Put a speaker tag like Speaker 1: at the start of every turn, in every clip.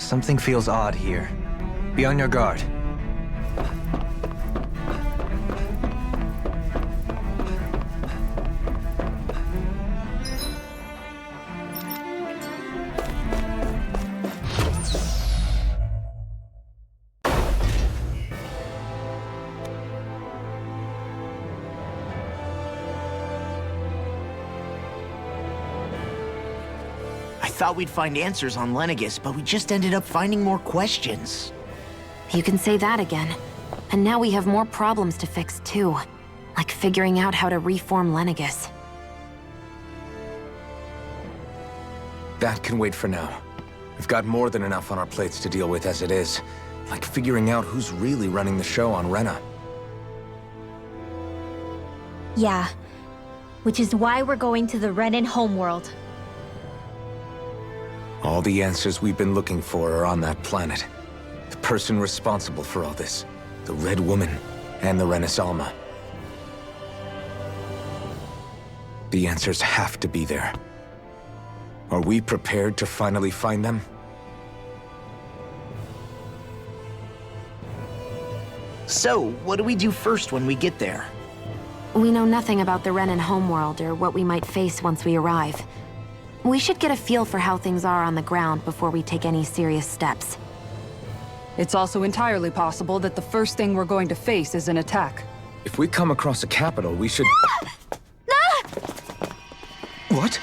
Speaker 1: Something feels odd here. Be on your guard.
Speaker 2: I thought we'd find answers on Lenegis, but we just ended up finding more questions.
Speaker 3: You can say that again. And now we have more problems to fix too. Like figuring out how to reform Lenegis.
Speaker 4: That can wait for now. We've got more than enough on our plates to deal with as it is. Like figuring out who's really running the show on Rena.
Speaker 5: Yeah. Which is why we're going to the Renan homeworld.
Speaker 4: All the answers we've been looking for are on that planet. The person responsible for all this, the Red Woman, and the Renis Alma. The answers have to be there. Are we prepared to finally find them?
Speaker 2: So, what do we do first when we get there?
Speaker 3: We know nothing about the Renan homeworld or what we might face once we arrive. We should get a feel for how things are on the ground before we take any serious steps.
Speaker 6: It's also entirely possible that the first thing we're going to face is an attack.
Speaker 4: If we come across a capital, we should... What?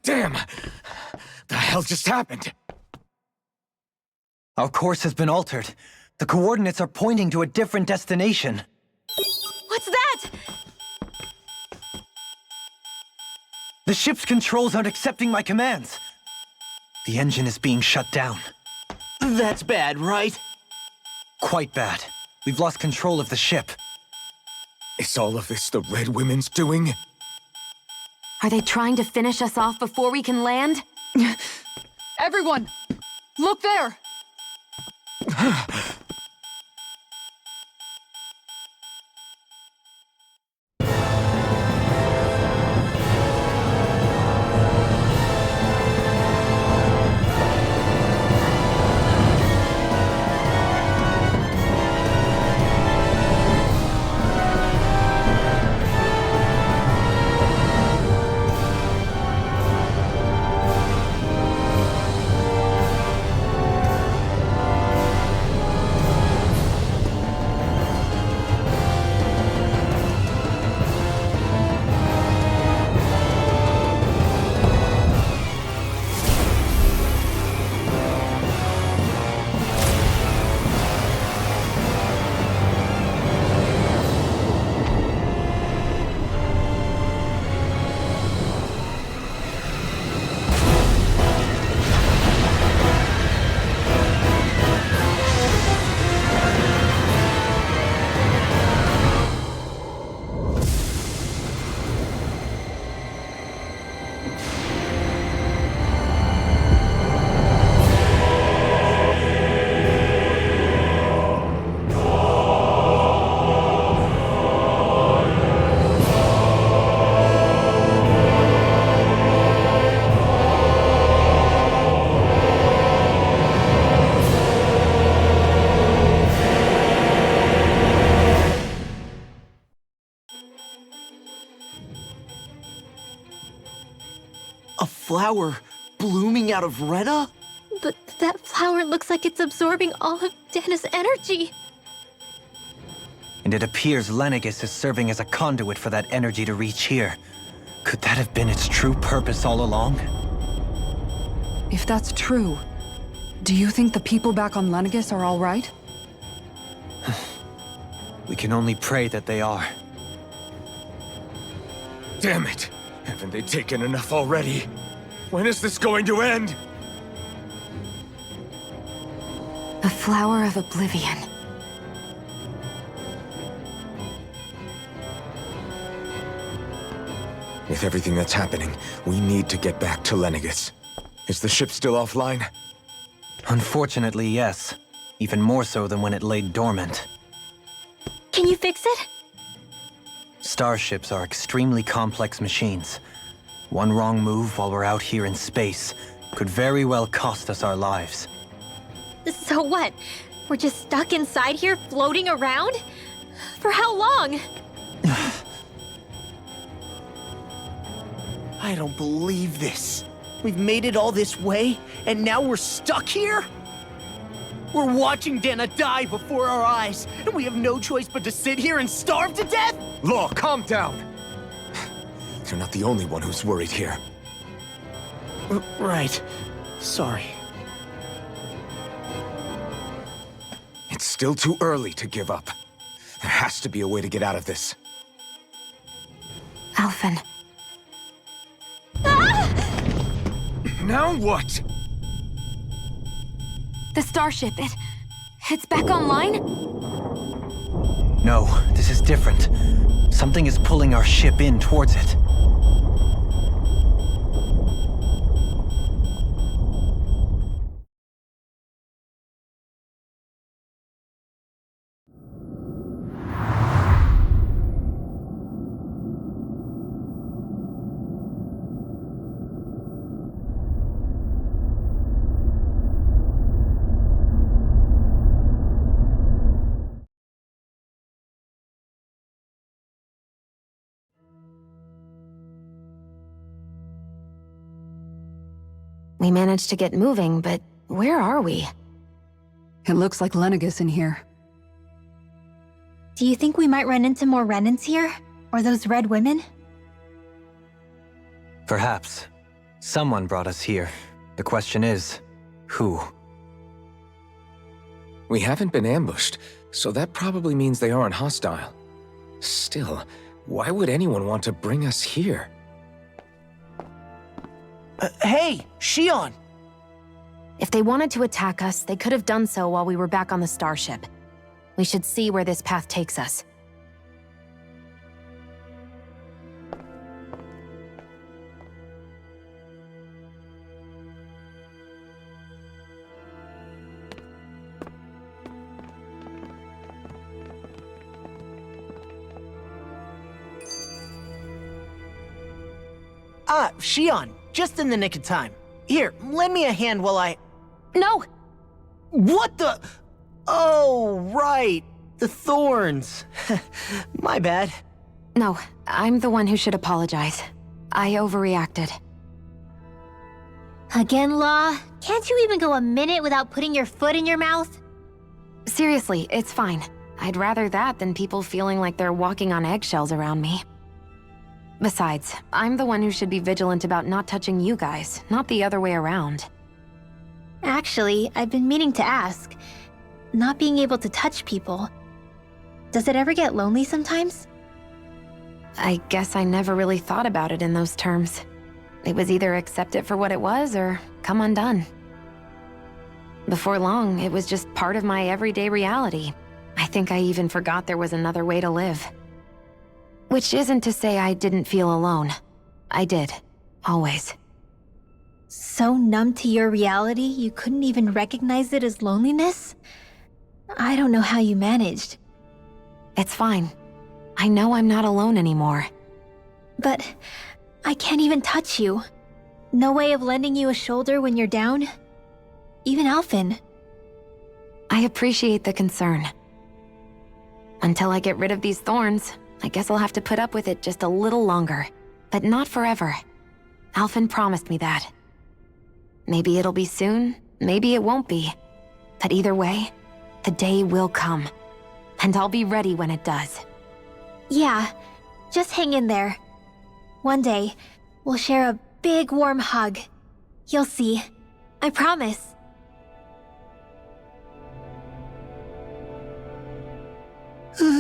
Speaker 4: Damn! The hell just happened?
Speaker 1: Our course has been altered. The coordinates are pointing to a different destination.
Speaker 5: What's that?
Speaker 1: The ship's controls aren't accepting my commands. The engine is being shut down.
Speaker 2: That's bad, right?
Speaker 1: Quite bad. We've lost control of the ship.
Speaker 4: Is all of this the Red Women's doing?
Speaker 3: Are they trying to finish us off before we can land?
Speaker 6: Everyone! Look there!
Speaker 2: A flower blooming out of Rena?
Speaker 5: But that flower looks like it's absorbing all of Dana's energy.
Speaker 1: and it appears Lenegis is serving as a conduit for that energy to reach here. Could that have been its true purpose all along?
Speaker 6: If that's true, do you think the people back on Lenegis are all right?
Speaker 1: We can only pray that they are.
Speaker 4: Damn it! Haven't they taken enough already? When is this going to end?
Speaker 3: A flower of oblivion.
Speaker 4: With everything that's happening, we need to get back to Lenegis. Is the ship still offline?
Speaker 1: Unfortunately, yes. Even more so than when it lay dormant.
Speaker 5: Can you fix it?
Speaker 1: Starships are extremely complex machines. One wrong move while we're out here in space could very well cost us our lives.
Speaker 5: So what? We're just stuck inside here, floating around? For how long?
Speaker 2: I don't believe this. We've made it all this way, and now we're stuck here? We're watching Dana die before our eyes, and we have no choice but to sit here and starve to death?
Speaker 4: Law, calm down! You're not the only one who's worried here.
Speaker 2: Right. Sorry.
Speaker 4: It's still too early to give up. There has to be a way to get out of this.
Speaker 3: Alphen.
Speaker 4: Now what?
Speaker 3: The starship, it's back online?
Speaker 1: No, this is different. Something is pulling our ship in towards it.
Speaker 3: We managed to get moving, but where are we?
Speaker 6: It looks like Lenegis in here.
Speaker 5: Do you think we might run into more Renans here? Or those red women?
Speaker 1: Perhaps. Someone brought us here. The question is, who?
Speaker 4: We haven't been ambushed, so that probably means they aren't hostile. Still, why would anyone want to bring us here?
Speaker 2: Hey, Shion!
Speaker 3: If they wanted to attack us, they could have done so while we were back on the starship. We should see where this path takes us.
Speaker 2: Shion, just in the nick of time. Here, lend me a hand while I...
Speaker 3: No!
Speaker 2: What the... Oh, right. The thorns. My bad.
Speaker 3: No, I'm the one who should apologize. I overreacted.
Speaker 5: Again, Law? Can't you even go a minute without putting your foot in your mouth?
Speaker 3: Seriously, it's fine. I'd rather that than people feeling like they're walking on eggshells around me. Besides, I'm the one who should be vigilant about not touching you guys, not the other way around.
Speaker 5: Actually, I've been meaning to ask. Not being able to touch people, does it ever get lonely sometimes?
Speaker 3: I guess I never really thought about it in those terms. It was either accept it for what it was or come undone. Before long, it was just part of my everyday reality. I think I even forgot there was another way to live. Which isn't to say I didn't feel alone. I did. Always.
Speaker 5: So numb to your reality, you couldn't even recognize it as loneliness? I don't know how you managed.
Speaker 3: It's fine. I know I'm not alone anymore.
Speaker 5: But I can't even touch you. No way of lending you a shoulder when you're down? Even Alphen.
Speaker 3: I appreciate the concern. Until I get rid of these thorns, I guess I'll have to put up with it just a little longer. But not forever. Alphen promised me that. Maybe it'll be soon, maybe it won't be. But either way, the day will come. and I'll be ready when it does.
Speaker 5: Yeah, just hang in there. One day, we'll share a big warm hug. You'll see. I promise. Boo!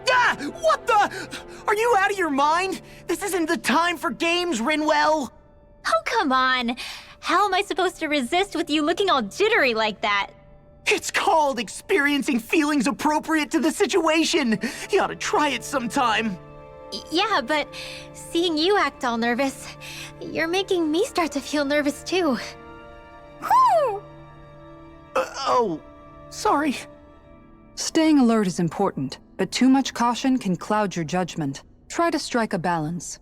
Speaker 2: Ah! What the? Are you out of your mind? This isn't the time for games, Rinwell!
Speaker 5: Oh, come on. How am I supposed to resist with you looking all jittery like that?
Speaker 2: It's called experiencing feelings appropriate to the situation. You ought to try it sometime.
Speaker 5: Yeah, but seeing you act all nervous, you're making me start to feel nervous too.
Speaker 2: Oh, sorry.
Speaker 6: Staying alert is important, but too much caution can cloud your judgment. Try to strike a balance.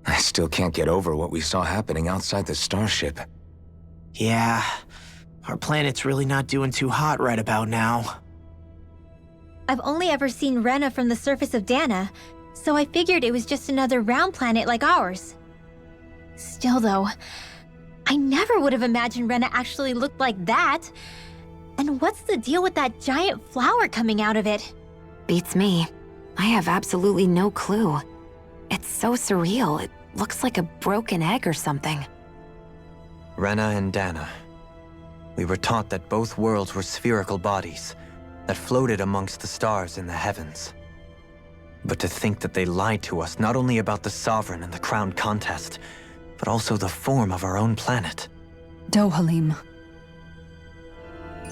Speaker 4: I still can't get over what we saw happening outside the starship.
Speaker 2: Yeah, our planet's really not doing too hot right about now.
Speaker 5: I've only ever seen Rena from the surface of Dana, so I figured it was just another round planet like ours. Still though, I never would have imagined Rena actually looked like that. And what's the deal with that giant flower coming out of it?
Speaker 3: Beats me. I have absolutely no clue. It's so surreal. It looks like a broken egg or something.
Speaker 1: Rena and Dana. We were taught that both worlds were spherical bodies that floated amongst the stars in the heavens. But to think that they lied to us not only about the Sovereign and the Crown contest, but also the form of our own planet.
Speaker 6: Dohalim.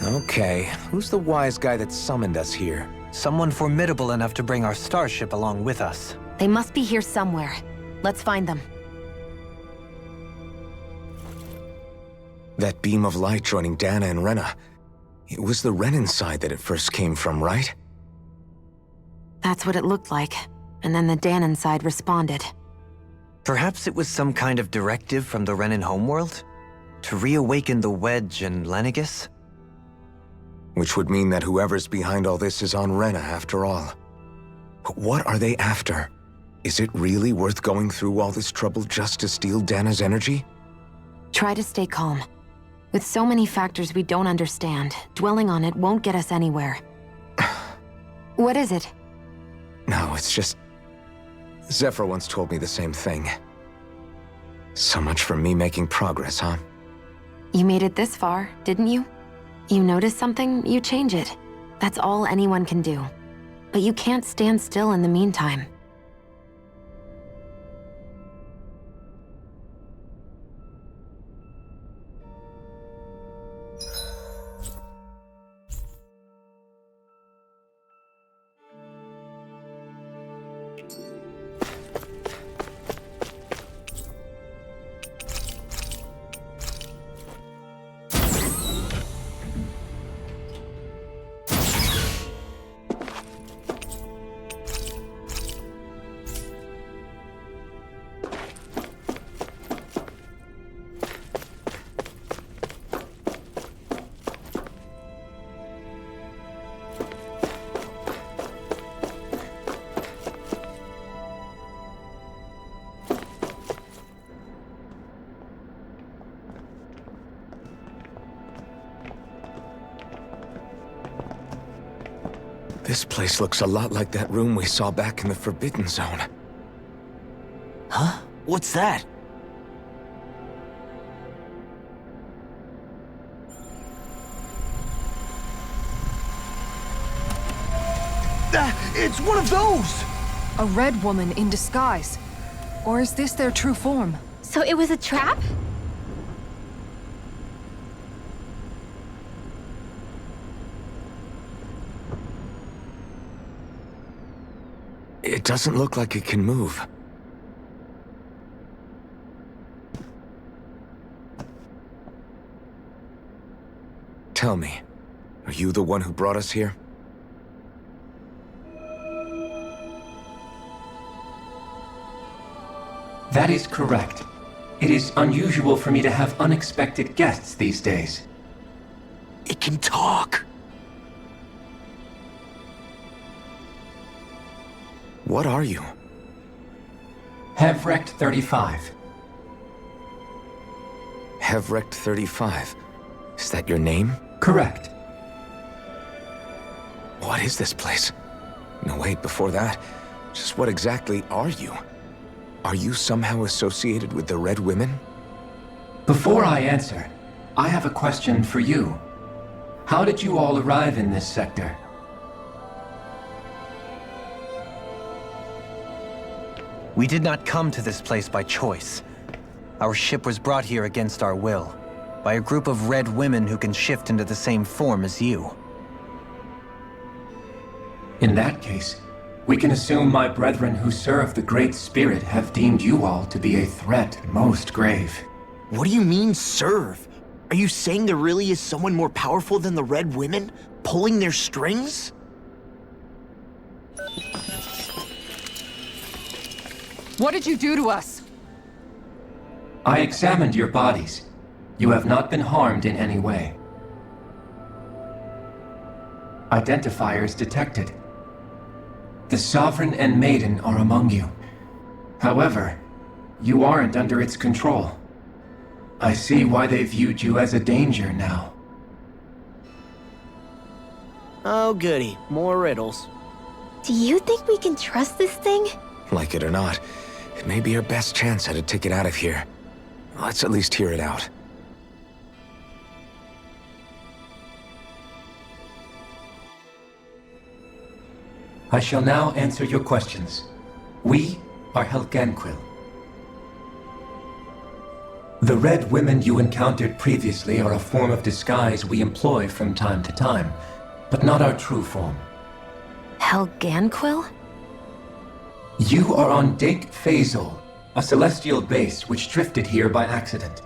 Speaker 4: Okay, who's the wise guy that summoned us here?
Speaker 1: Someone formidable enough to bring our starship along with us.
Speaker 3: They must be here somewhere. Let's find them.
Speaker 4: That beam of light joining Dana and Rena. It was the Renan side that it first came from, right?
Speaker 3: That's what it looked like. And then the Danon side responded.
Speaker 1: Perhaps it was some kind of directive from the Renan homeworld? To reawaken the Wedge and Lenegis?
Speaker 4: Which would mean that whoever's behind all this is on Rena after all. But what are they after? Is it really worth going through all this trouble just to steal Dana's energy?
Speaker 3: Try to stay calm. With so many factors we don't understand, dwelling on it won't get us anywhere. What is it?
Speaker 4: No, it's just... Zephyr once told me the same thing. So much for me making progress, huh?
Speaker 3: You made it this far, didn't you? You notice something, you change it. That's all anyone can do. But you can't stand still in the meantime.
Speaker 4: This place looks a lot like that room we saw back in the Forbidden Zone.
Speaker 2: Huh? What's that? It's one of those!
Speaker 6: A red woman in disguise. Or is this their true form?
Speaker 5: So it was a trap?
Speaker 4: It doesn't look like it can move. Tell me, are you the one who brought us here?
Speaker 7: That is correct. It is unusual for me to have unexpected guests these days.
Speaker 2: It can talk.
Speaker 4: What are you?
Speaker 7: Hevrect 35.
Speaker 4: Hevrect 35. Is that your name?
Speaker 7: Correct.
Speaker 4: What is this place? No, wait, before that, just what exactly are you? Are you somehow associated with the Red Women?
Speaker 7: Before I answer, I have a question for you. How did you all arrive in this sector?
Speaker 1: We did not come to this place by choice. Our ship was brought here against our will, by a group of red women who can shift into the same form as you.
Speaker 7: In that case, we can assume my brethren who serve the Great Spirit have deemed you all to be a threat most grave.
Speaker 2: What do you mean, serve? Are you saying there really is someone more powerful than the Red Women, pulling their strings?
Speaker 6: What did you do to us?
Speaker 7: I examined your bodies. You have not been harmed in any way. Identifiers detected. The Sovereign and Maiden are among you. However, you aren't under its control. I see why they viewed you as a danger now.
Speaker 2: Oh goody, more riddles.
Speaker 5: Do you think we can trust this thing?
Speaker 4: Like it or not, it may be our best chance at a ticket out of here. Let's at least hear it out.
Speaker 7: I shall now answer your questions. We are Helganquil. The Red Women you encountered previously are a form of disguise we employ from time to time, but not our true form.
Speaker 3: Helganquil?
Speaker 7: You are on Dake Phasol, a celestial base which drifted here by accident.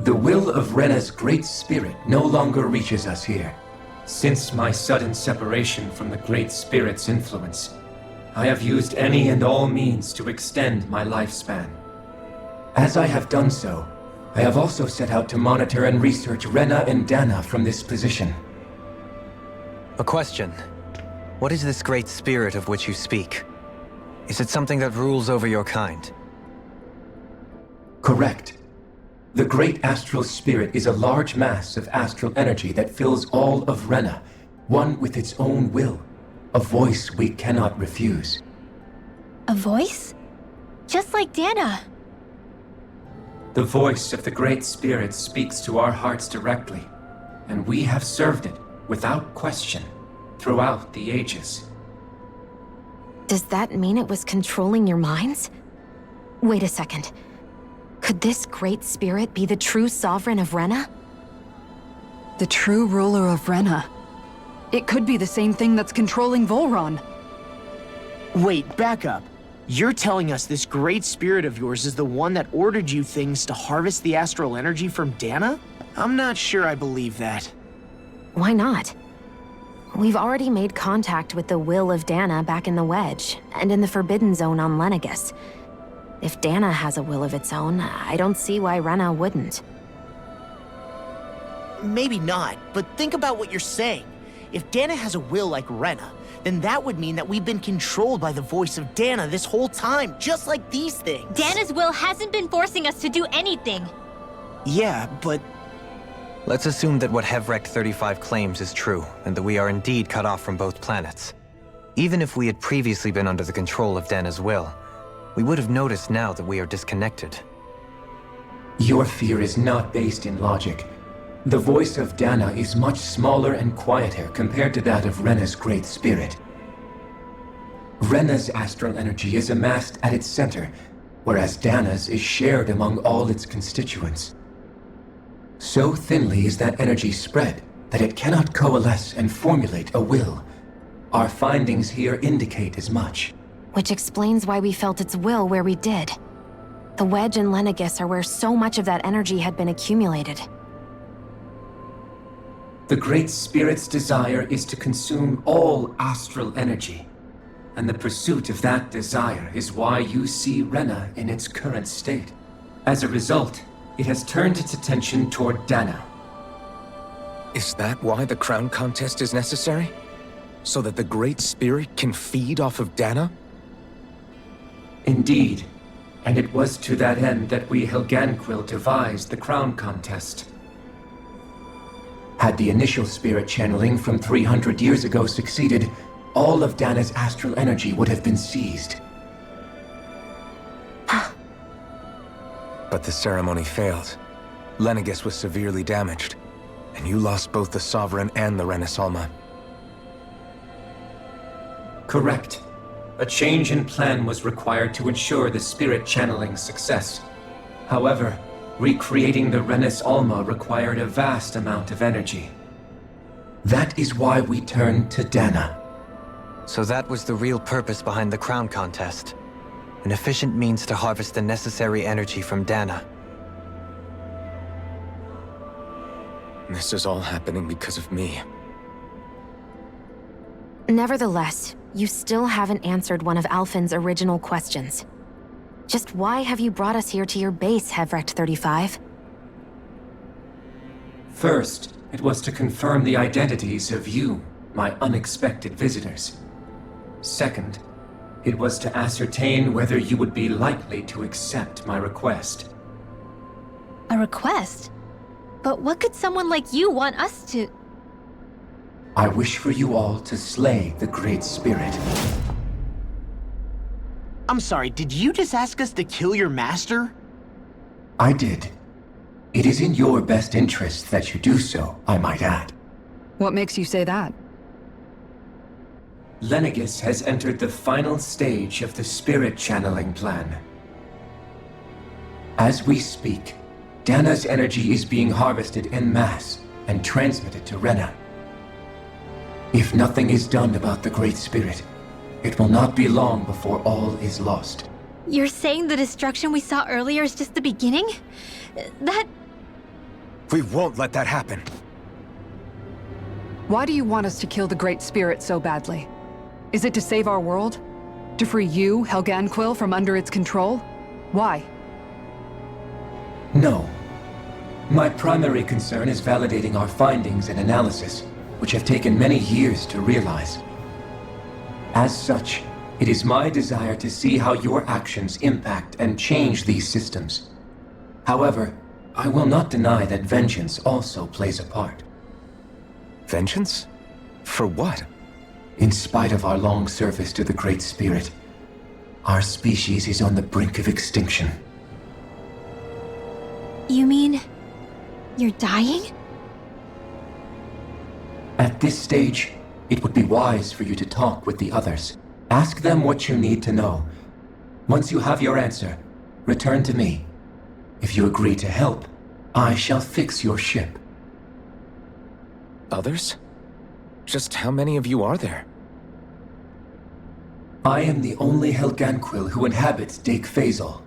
Speaker 7: The will of Rena's great spirit no longer reaches us here. Since my sudden separation from the Great Spirit's influence, I have used any and all means to extend my lifespan. As I have done so, I have also set out to monitor and research Rena and Dana from this position.
Speaker 1: A question. What is this great spirit of which you speak? Is it something that rules over your kind?
Speaker 7: Correct. The Great Astral Spirit is a large mass of astral energy that fills all of Rena, one with its own will, a voice we cannot refuse.
Speaker 5: A voice? Just like Dana.
Speaker 7: The voice of the Great Spirit speaks to our hearts directly, and we have served it, without question, throughout the ages.
Speaker 3: Does that mean it was controlling your minds? Wait a second. Could this great spirit be the true sovereign of Rena?
Speaker 6: The true ruler of Rena. It could be the same thing that's controlling Volron.
Speaker 2: Wait, back up. You're telling us this great spirit of yours is the one that ordered you things to harvest the astral energy from Dana? I'm not sure I believe that.
Speaker 3: Why not? We've already made contact with the will of Dana back in the Wedge, and in the Forbidden Zone on Lenegus. If Dana has a will of its own, I don't see why Rena wouldn't.
Speaker 2: Maybe not, but think about what you're saying. If Dana has a will like Rena, then that would mean that we've been controlled by the voice of Dana this whole time, just like these things.
Speaker 5: Dana's will hasn't been forcing us to do anything.
Speaker 2: Yeah, but...
Speaker 1: Let's assume that what Hevrect 35 claims is true, and that we are indeed cut off from both planets. Even if we had previously been under the control of Dana's will, we would have noticed now that we are disconnected.
Speaker 7: Your fear is not based in logic. The voice of Dana is much smaller and quieter compared to that of Rena's great spirit. Rena's astral energy is amassed at its center, whereas Dana's is shared among all its constituents. So thinly is that energy spread that it cannot coalesce and formulate a will. Our findings here indicate as much.
Speaker 3: Which explains why we felt its will where we did. The Wedge and Lenegus are where so much of that energy had been accumulated.
Speaker 7: The Great Spirit's desire is to consume all astral energy, and the pursuit of that desire is why you see Rena in its current state. As a result, it has turned its attention toward Dana.
Speaker 4: Is that why the crown contest is necessary? So that the Great Spirit can feed off of Dana?
Speaker 7: Indeed, and it was to that end that we Helganquil devised the crown contest. Had the initial spirit channeling from 300 years ago succeeded, all of Dana's astral energy would have been seized.
Speaker 4: But the ceremony failed. Lenegis was severely damaged, and you lost both the Sovereign and the Renasalma.
Speaker 7: Correct. A change in plan was required to ensure the spirit channeling's success. However, recreating the Renis Alma required a vast amount of energy. That is why we turned to Dana.
Speaker 1: So that was the real purpose behind the crown contest. An efficient means to harvest the necessary energy from Dana.
Speaker 4: This is all happening because of me.
Speaker 3: Nevertheless, you still haven't answered one of Alphen's original questions. Just why have you brought us here to your base, Hevrecht 35?
Speaker 7: First, it was to confirm the identities of you, my unexpected visitors. Second, it was to ascertain whether you would be likely to accept my request.
Speaker 5: A request? But what could someone like you want us to...
Speaker 7: I wish for you all to slay the Great Spirit.
Speaker 2: I'm sorry, did you just ask us to kill your master?
Speaker 7: I did. It is in your best interest that you do so, I might add.
Speaker 6: What makes you say that?
Speaker 7: Lenegis has entered the final stage of the spirit channeling plan. As we speak, Dana's energy is being harvested en masse and transmitted to Rena. If nothing is done about the Great Spirit, it will not be long before all is lost.
Speaker 5: You're saying the destruction we saw earlier is just the beginning? That...
Speaker 4: We won't let that happen.
Speaker 6: Why do you want us to kill the Great Spirit so badly? Is it to save our world? To free you, Helganquil, from under its control? Why?
Speaker 7: No. My primary concern is validating our findings and analysis, which have taken many years to realize. As such, it is my desire to see how your actions impact and change these systems. However, I will not deny that vengeance also plays a part.
Speaker 4: Vengeance? For what?
Speaker 7: In spite of our long service to the Great Spirit, our species is on the brink of extinction.
Speaker 5: You mean... you're dying?
Speaker 7: At this stage, it would be wise for you to talk with the others. Ask them what you need to know. Once you have your answer, return to me. If you agree to help, I shall fix your ship.
Speaker 4: Others? Just how many of you are there?
Speaker 7: I am the only Helganquil who inhabits Dake Phasal.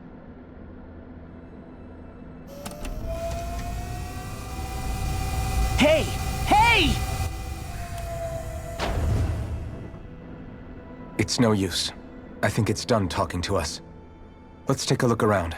Speaker 2: Hey! Hey!
Speaker 4: It's no use. I think it's done talking to us. Let's take a look around.